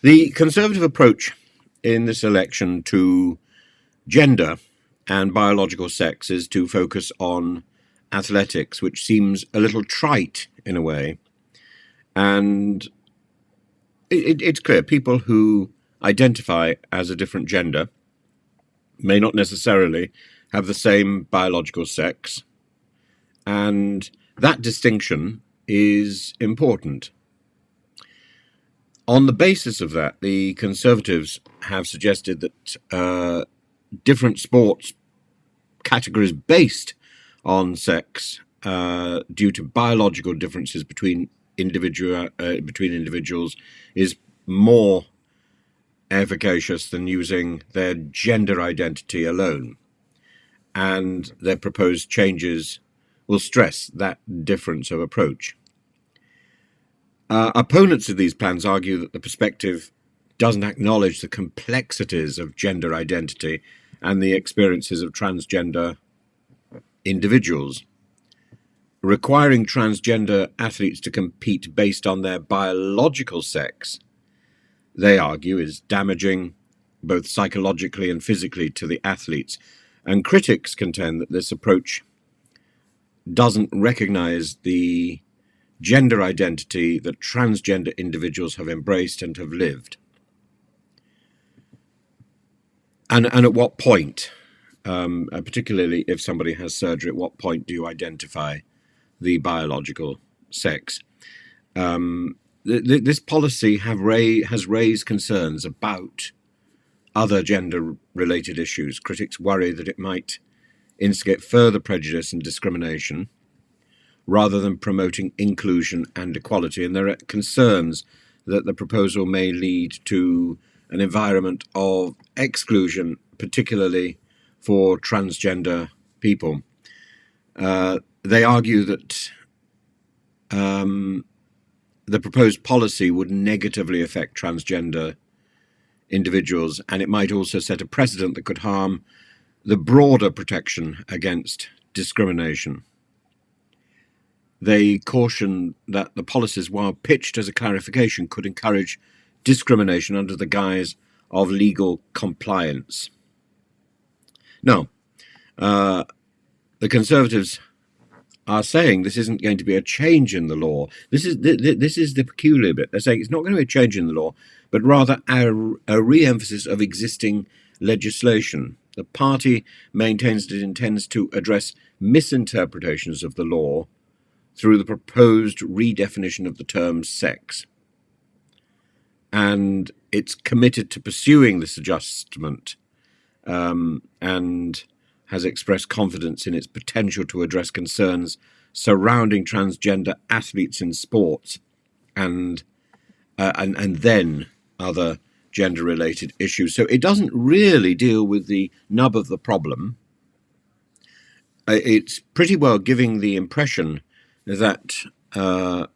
The Conservative approach in this election to gender and biological sex is to focus on athletics, which seems a little trite in a way. And it's clear people who identify as a different gender may not necessarily have the same biological sex, and that distinction is important. On the basis of that, the Conservatives have suggested that different sports categories based on sex, due to biological differences between individuals, is more efficacious than using their gender identity alone. And their proposed changes will stress that difference of approach. Opponents of these plans argue that the perspective doesn't acknowledge the complexities of gender identity and the experiences of transgender individuals. Requiring transgender athletes to compete based on their biological sex, they argue, is damaging both psychologically and physically to the athletes. And critics contend that this approach doesn't recognize the gender identity that transgender individuals have embraced and have lived. And at what point, particularly if somebody has surgery, at what point do you identify the biological sex? This policy has raised concerns about other gender-related issues. Critics worry that it might instigate further prejudice and discrimination rather than promoting inclusion and equality. And there are concerns that the proposal may lead to an environment of exclusion, particularly for transgender people. They argue that the proposed policy would negatively affect transgender individuals, and it might also set a precedent that could harm the broader protection against discrimination. They caution that the policies, while pitched as a clarification, could encourage discrimination under the guise of legal compliance. Now, the Conservatives are saying this isn't going to be a change in the law. This is the peculiar bit. They're saying it's not going to be a change in the law, but rather a re-emphasis of existing legislation. The party maintains that it intends to address misinterpretations of the law through the proposed redefinition of the term sex. And it's committed to pursuing this adjustment, and has expressed confidence in its potential to address concerns surrounding transgender athletes in sports and then other gender-related issues. So it doesn't really deal with the nub of the problem. It's pretty well giving the impression that the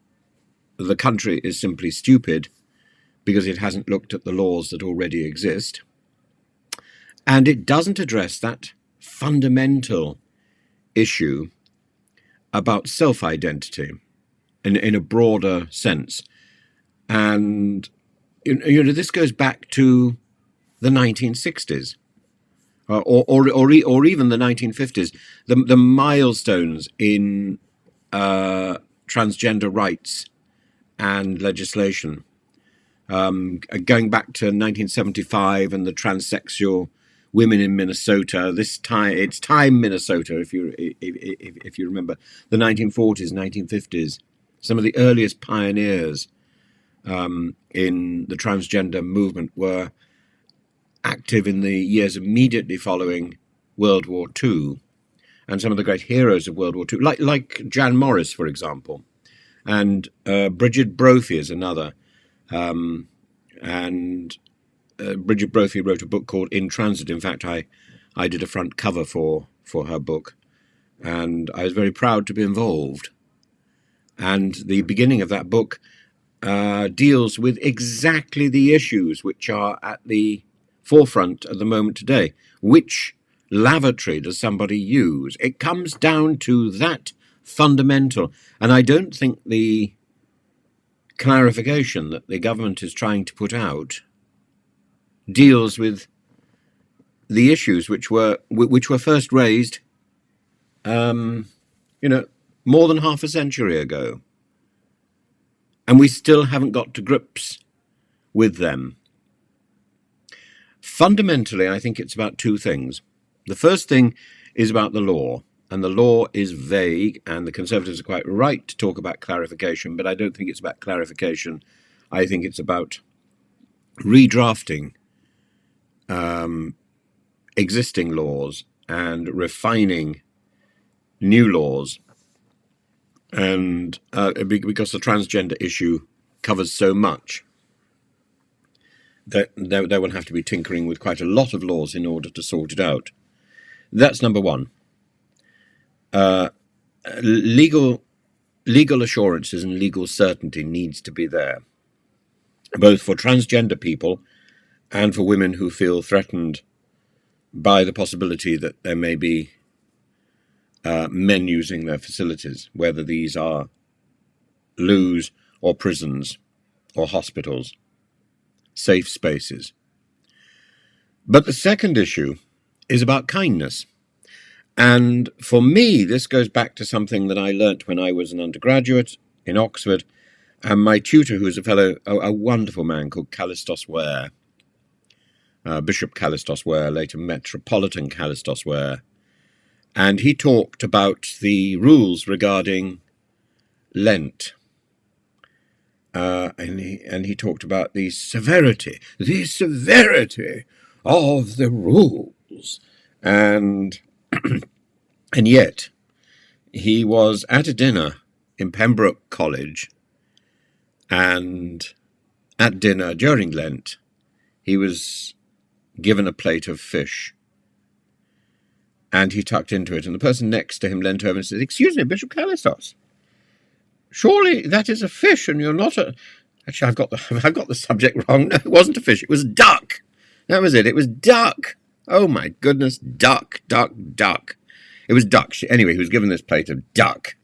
country is simply stupid because it hasn't looked at the laws that already exist. And it doesn't address that fundamental issue about self-identity in a broader sense. And this goes back to the 1960s, or even the 1950s. The milestones in transgender rights and legislation, going back to 1975 and the transsexual women in Minnesota. It's Time, Minnesota, if you remember, the 1940s, 1950s. Some of the earliest pioneers in the transgender movement were active in the years immediately following World War II, and some of the great heroes of World War II, like Jan Morris, for example, and Bridget Brophy is another. Bridget Brophy wrote a book called In Transit. In fact, I did a front cover for her book, and I was very proud to be involved. And the beginning of that book deals with exactly the issues which are at the forefront at the moment today. Which lavatory does somebody use? It comes down to that fundamental. And I don't think the clarification that the government is trying to put out deals with the issues which were first raised, more than half a century ago, and we still haven't got to grips with them. Fundamentally, I think it's about two things. The first thing is about the law, and the law is vague, and the Conservatives are quite right to talk about clarification, but I don't think it's about clarification. I think it's about redrafting existing laws and refining new laws, and because the transgender issue covers so much, that there will have to be tinkering with quite a lot of laws in order to sort it out. That's number one. Legal assurances and legal certainty needs to be there, both for transgender people and for women who feel threatened by the possibility that there may be men using their facilities, whether these are loos or prisons or hospitals, safe spaces. But the second issue is about kindness. And for me, this goes back to something that I learnt when I was an undergraduate in Oxford, and my tutor, who was a wonderful man called Callistos Ware, Bishop Callistos Ware, later Metropolitan Callistos Ware, and he talked about the rules regarding Lent. And he talked about the severity of the rules. And yet he was at a dinner in Pembroke College, and at dinner during Lent he was given a plate of fish, and he tucked into it, and the person next to him leant over and said, "Excuse me, Bishop Callistos, surely that is a fish, and you're not a..." Actually, I've got the subject wrong. No, it wasn't a fish. It was duck. That was it. It was duck. Oh my goodness, duck. It was duck. Anyway, he was given this plate of duck,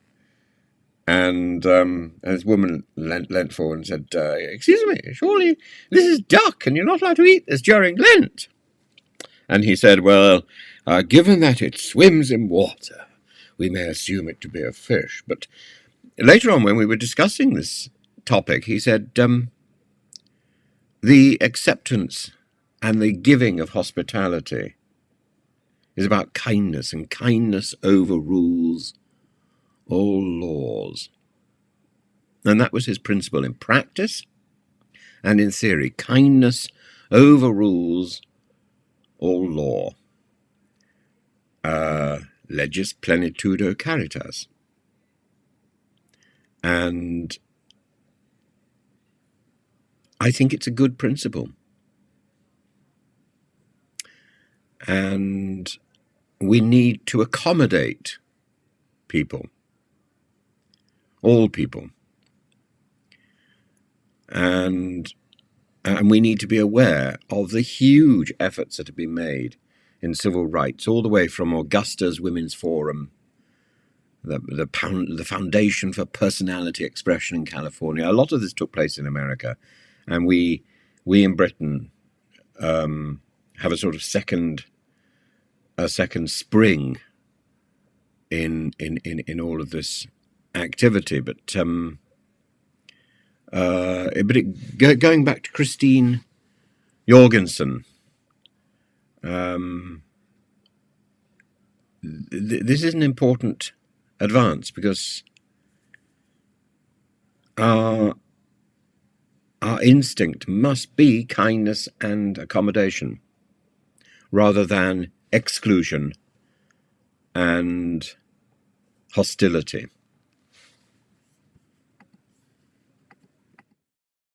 and this woman leant forward and said, "Excuse me, surely this is duck, and you're not allowed to eat this during Lent." And he said, "Well, given that it swims in water, we may assume it to be a fish." But later on, when we were discussing this topic, he said, the acceptance and the giving of hospitality is about kindness, and kindness overrules all laws. And that was his principle in practice and in theory. Kindness overrules all law. Legis plenitudo caritas. And I think it's a good principle. And we need to accommodate people, all people. And we need to be aware of the huge efforts that have been made in civil rights, all the way from Augusta's Women's Forum, the Foundation for Personality Expression in California. A lot of this took place in America, and we in Britain have a sort of second spring in all of this activity. But going back to Christine Jorgensen, this is an important advance, because our instinct must be kindness and accommodation, rather than exclusion and hostility.